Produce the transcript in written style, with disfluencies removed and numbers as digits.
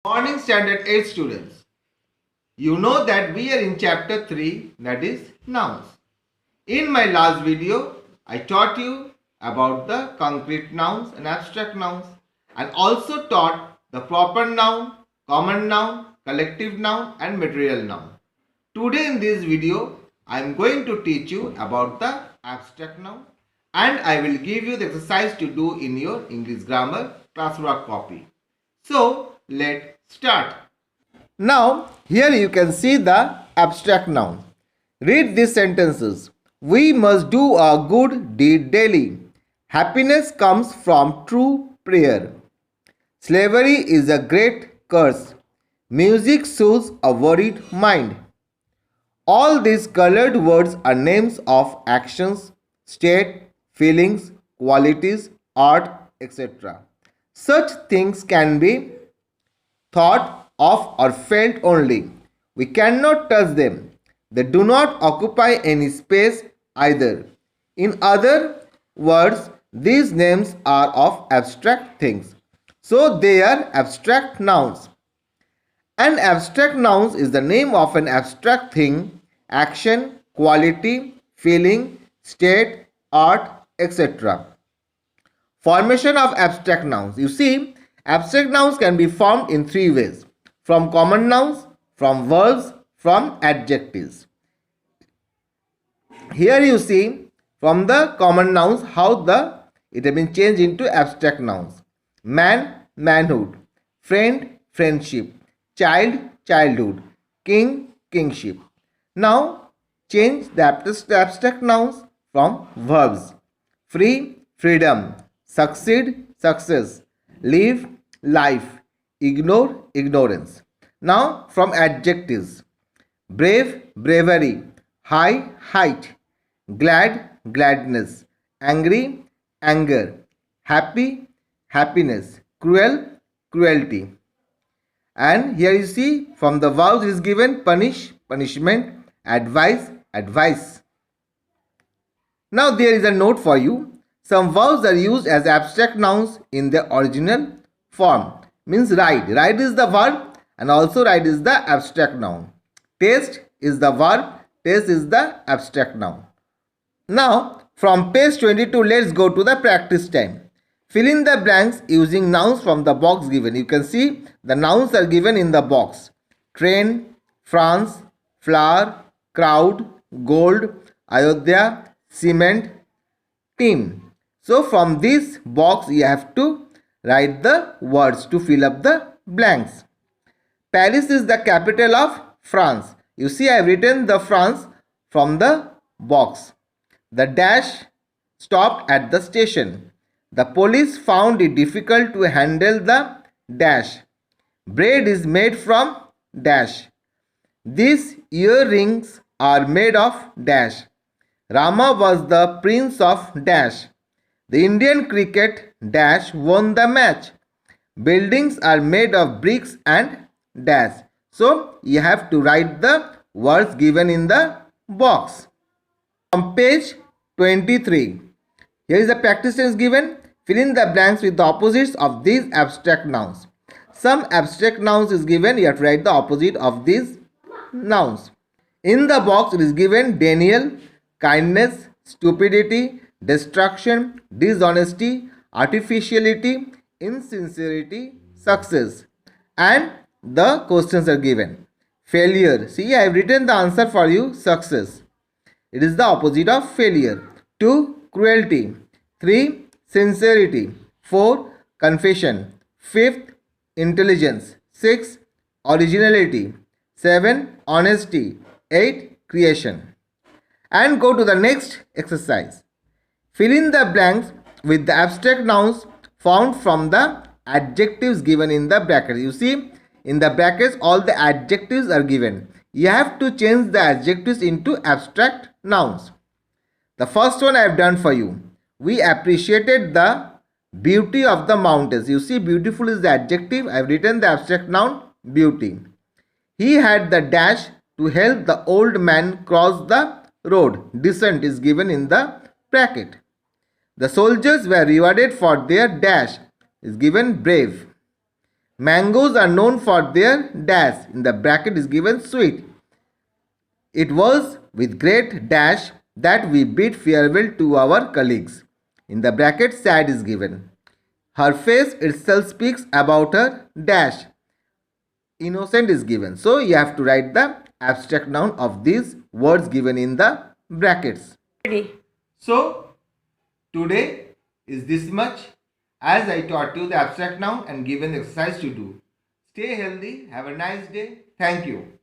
Morning Standard 8 students. You know that we are in chapter 3, that is nouns. In my last video, I taught you about the concrete nouns and abstract nouns and also taught the proper noun, common noun, collective noun and material noun. Today in this video, I am going to teach you about the abstract noun and I will give you the exercise to do in your English grammar classwork copy. So, let's start. Now, here you can see the abstract noun. Read these sentences. We must do a good deed daily. Happiness comes from true prayer. Slavery is a great curse. Music soothes a worried mind. All these colored words are names of actions, state, feelings, qualities, art, etc. Such things can be thought of or felt only. We cannot touch them. They do not occupy any space either. In other words, these names are of abstract things. So they are abstract nouns. An abstract noun is the name of an abstract thing, action, quality, feeling, state, art, etc. Formation of abstract nouns. You see, abstract nouns can be formed in three ways: from common nouns, from verbs, from adjectives. Here you see from the common nouns how it has been changed into abstract nouns. Man, manhood. Friend, friendship. Child, childhood. King, kingship. Now change the abstract nouns from verbs. Free, freedom. Succeed, success. Live, life. Ignore, ignorance. Now from adjectives. Brave, bravery. High, height. Glad, gladness. Angry, anger. Happy, happiness. Cruel, cruelty. And here you see from the verbs is given punish, punishment, advise, advice. Now there is a note for you. Some verbs are used as abstract nouns in their original form. Means ride. Ride is the verb and also ride is the abstract noun. Taste is the verb. Taste is the abstract noun. Now from page 22 let's go to the practice time. Fill in the blanks using nouns from the box given. You can see the nouns are given in the box. Train, France, flower, crowd, gold, Ayodhya, cement, team. So from this box you have to write the words to fill up the blanks. Paris is the capital of France. You see I have written the France from the box. The dash stopped at the station. The police found it difficult to handle the dash. Bread is made from dash. These earrings are made of dash. Rama was the prince of dash. The Indian cricket dash won the match. Buildings are made of bricks and dash. So you have to write the words given in the box. On page 23, here is the practice sentence given. Fill in the blanks with the opposites of these abstract nouns. Some abstract nouns is given, you have to write the opposite of these nouns. In the box it is given Daniel, kindness, stupidity, destruction, dishonesty, artificiality, insincerity, success. And the questions are given. Failure. See, I have written the answer for you, success. It is the opposite of failure. 2. Cruelty. 3. Sincerity. 4. Confession. 5th. Intelligence. 6. Originality. 7. Honesty. 8. Creation. And go to the next exercise. Fill in the blanks with the abstract nouns found from the adjectives given in the brackets. You see, in the brackets all the adjectives are given. You have to change the adjectives into abstract nouns. The first one I have done for you. We appreciated the beauty of the mountains. You see, beautiful is the adjective. I have written the abstract noun beauty. He had the dash to help the old man cross the road. Descent is given in the bracket. The soldiers were rewarded for their dash is given brave. Mangoes are known for their dash. In the bracket is given sweet. It was with great dash that we bid farewell to our colleagues. In the bracket sad is given. Her face itself speaks about her dash. Innocent is given. So you have to write the abstract noun of these words given in the brackets. Ready. So today is this much, as I taught you the abstract noun and given exercise to do. Stay healthy. Have a nice day. Thank you.